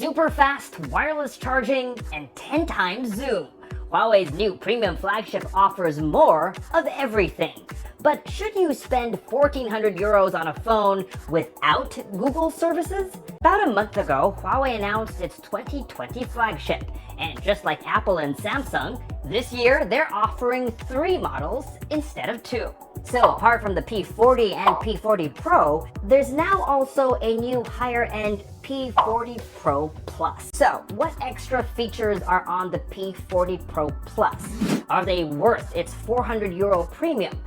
super fast wireless charging, and 10 times zoom. Huawei's new premium flagship offers more of everything. But should you spend 1,400 euros on a phone without Google services? About a month ago, Huawei announced its 2020 flagship. And just like Apple and Samsung, this year they're offering 3 models instead of 2. So apart from the P40 and P40 Pro, there's now also a new higher-end P40 Pro Plus. So what extra features are on the P40 Pro Plus? Are they worth its 400 euro premium?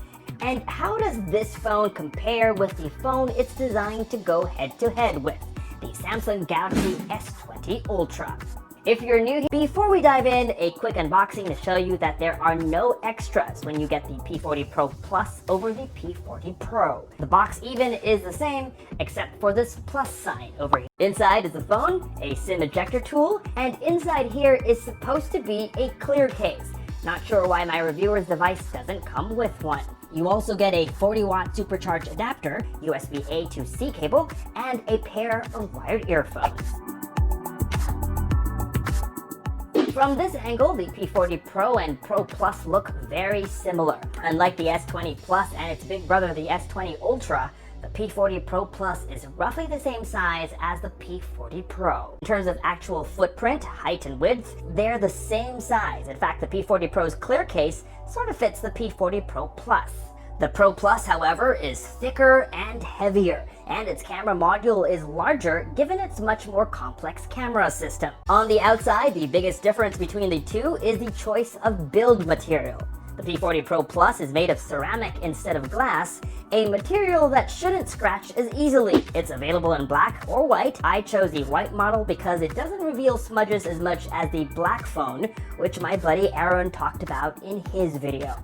And how does this phone compare with the phone it's designed to go head-to-head with, the Samsung Galaxy S20 Ultra? If you're new here, before we dive in, a quick unboxing to show you that there are no extras when you get the P40 Pro Plus over the P40 Pro. The box even is the same, except for this plus sign over here. Inside is the phone, a SIM ejector tool, and inside here is supposed to be a clear case. Not sure why my reviewer's device doesn't come with one. You also get a 40-watt SuperCharge adapter, USB-A to C cable, and a pair of wired earphones. From this angle, the P40 Pro and Pro Plus look very similar. Unlike the S20 Plus and its big brother, the S20 Ultra, the P40 Pro Plus is roughly the same size as the P40 Pro. In terms of actual footprint, height, and width, they're the same size. In fact, the P40 Pro's clear case sort of fits the P40 Pro Plus. The Pro Plus, however, is thicker and heavier, and its camera module is larger given its much more complex camera system. On the outside, the biggest difference between the two is the choice of build material. The P40 Pro Plus is made of ceramic instead of glass, a material that shouldn't scratch as easily. It's available in black or white. I chose the white model because it doesn't reveal smudges as much as the black phone, which my buddy Aaron talked about in his video.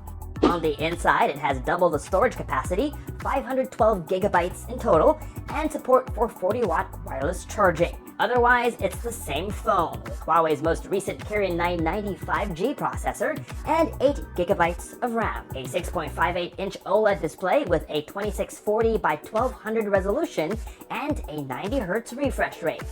On the inside, it has double the storage capacity, 512 gigabytes in total, and support for 40-watt wireless charging. Otherwise, it's the same phone, with Huawei's most recent Kirin 990 5G processor and 8 gigabytes of RAM, a 6.58-inch OLED display with a 2640 by 1200 resolution, and a 90 Hz refresh rate.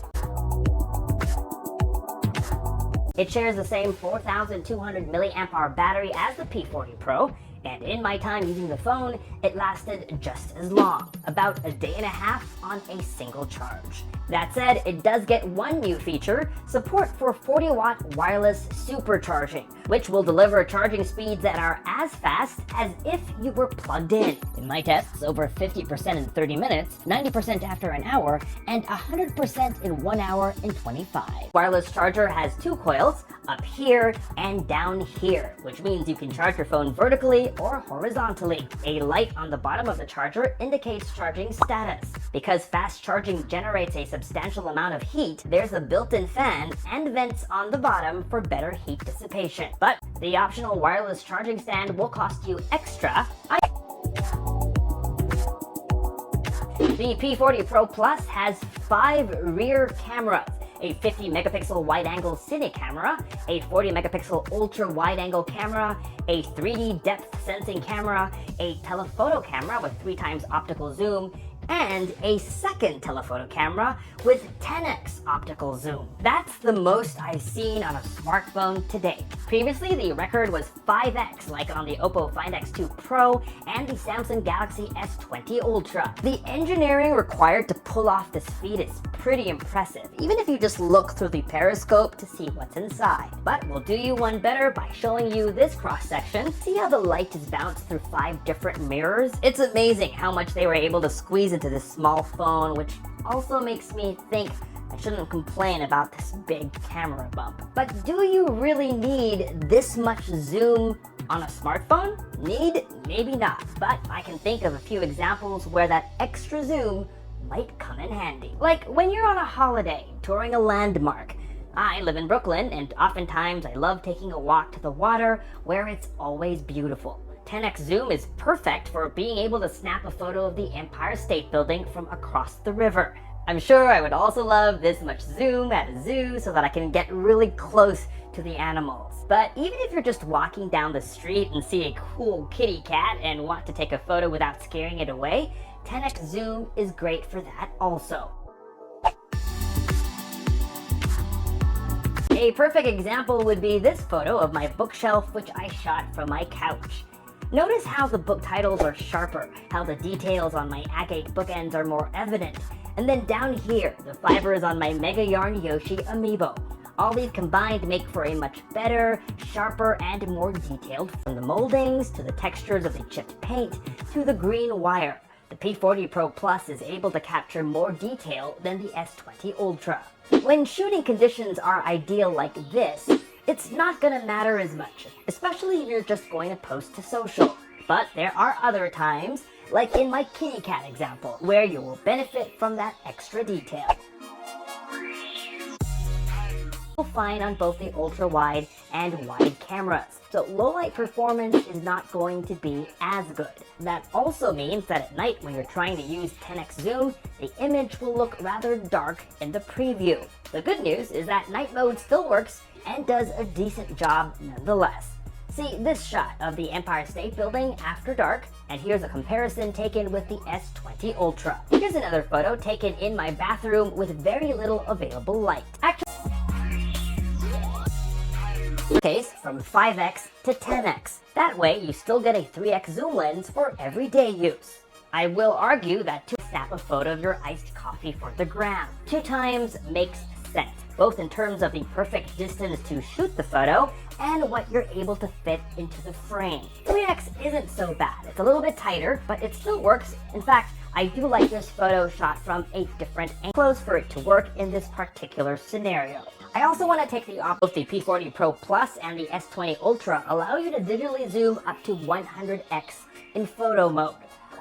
It shares the same 4,200 mAh battery as the P40 Pro, and in my time using the phone, it lasted just as long, about a day and a half on a single charge. That said, it does get one new feature, support for 40-watt wireless supercharging, which will deliver charging speeds that are as fast as if you were plugged in. In my tests, over 50% in 30 minutes, 90% after an hour, and 100% in 1 hour and 25. Wireless charger has 2 coils, up here and down here, which means you can charge your phone vertically or horizontally. A light on the bottom of the charger indicates charging status. Because fast charging generates a substantial amount of heat, there's a built-in fan and vents on the bottom for better heat dissipation. But the optional wireless charging stand will cost you extra. The P40 Pro Plus has 5 rear cameras. A 50 megapixel wide-angle Cine Camera, a 40 megapixel ultra wide-angle camera, a 3D depth sensing camera, a telephoto camera with 3 times optical zoom, and a second telephoto camera with 10x optical zoom. That's the most I've seen on a smartphone to date. Previously, the record was 5x, like on the Oppo Find X2 Pro and the Samsung Galaxy S20 Ultra. The engineering required to pull off this feat is pretty impressive, even if you just look through the periscope to see what's inside. But we'll do you one better by showing you this cross-section. See how the light is bounced through 5 different mirrors? It's amazing how much they were able to squeeze into this small phone, which also makes me think I shouldn't complain about this big camera bump. But do you really need this much zoom on a smartphone? Need? Maybe not. But I can think of a few examples where that extra zoom might come in handy. Like when you're on a holiday, touring a landmark. I live in Brooklyn, and oftentimes I love taking a walk to the water where it's always beautiful. 10x zoom is perfect for being able to snap a photo of the Empire State Building from across the river. I'm sure I would also love this much zoom at a zoo so that I can get really close to the animals. But even if you're just walking down the street and see a cool kitty cat and want to take a photo without scaring it away, 10x zoom is great for that also. A perfect example would be this photo of my bookshelf, which I shot from my couch. Notice how the book titles are sharper, how the details on my agate bookends are more evident, and then down here, the fibers on my Mega Yarn Yoshi amiibo. All these combined make for a much better, sharper, and more detailed, from the moldings to the textures of the chipped paint to the green wire. The P40 Pro Plus is able to capture more detail than the S20 Ultra. When shooting conditions are ideal like this, it's not gonna matter as much, especially if you're just going to post to social. But there are other times, like in my kitty cat example, where you will benefit from that extra detail. Fine on both the ultra-wide and wide cameras, so low-light performance is not going to be as good. That also means that at night when you're trying to use 10x zoom, the image will look rather dark in the preview. The good news is that night mode still works and does a decent job nonetheless. See this shot of the Empire State Building after dark, and here's a comparison taken with the S20 Ultra. Here's another photo taken in my bathroom with very little available light. Case from 5x to 10x. That way you still get a 3x zoom lens for everyday use. I will argue that to snap a photo of your iced coffee for the gram 2 times makes sense, both in terms of the perfect distance to shoot the photo and what you're able to fit into the frame. 3x isn't so bad. It's a little bit tighter, but it still works. In fact, I do like this photo shot from 8 different angles for it to work in this particular scenario. I also want to take the both the P40 Pro Plus and the S20 Ultra allow you to digitally zoom up to 100x in photo mode.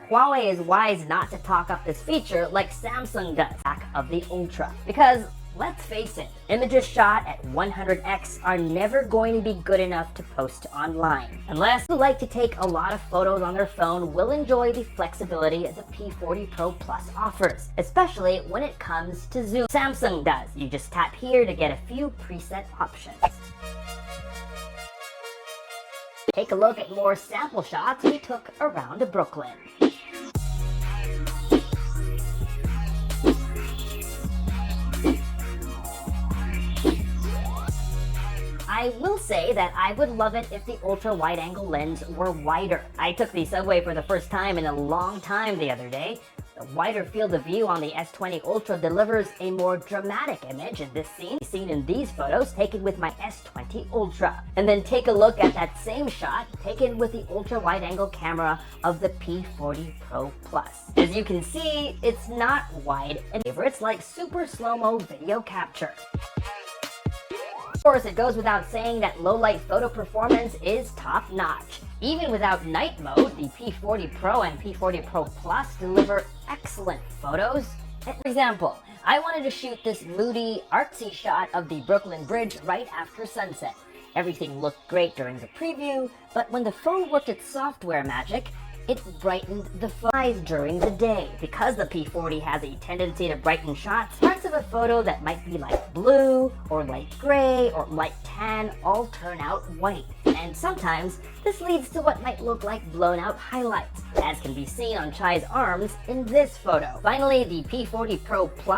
Huawei is wise not to talk up this feature like Samsung does back of the Ultra, because let's face it, images shot at 100x are never going to be good enough to post online. Unless you like to take a lot of photos on their phone, will enjoy the flexibility the P40 Pro Plus offers, especially when it comes to zoom. Samsung does. You just tap here to get a few preset options. Take a look at more sample shots we took around Brooklyn. I will say that I would love it if the ultra wide angle lens were wider. I took the subway for the first time in a long time the other day. The wider field of view on the S20 Ultra delivers a more dramatic image in this scene, seen in these photos taken with my S20 Ultra. And then take a look at that same shot taken with the ultra wide angle camera of the P40 Pro Plus. As you can see, it's not wide and favorites like super slow-mo video capture. Of course, it goes without saying that low-light photo performance is top-notch. Even without night mode, the P40 Pro and P40 Pro Plus deliver excellent photos. For example, I wanted to shoot this moody, artsy shot of the Brooklyn Bridge right after sunset. Everything looked great during the preview, but when the phone worked its software magic, it brightened the eyes during the day. Because the P40 has a tendency to brighten shots, parts of a photo that might be light blue, or light gray, or light tan all turn out white. And sometimes, this leads to what might look like blown out highlights, as can be seen on Chai's arms in this photo. Finally, the P40 Pro Plus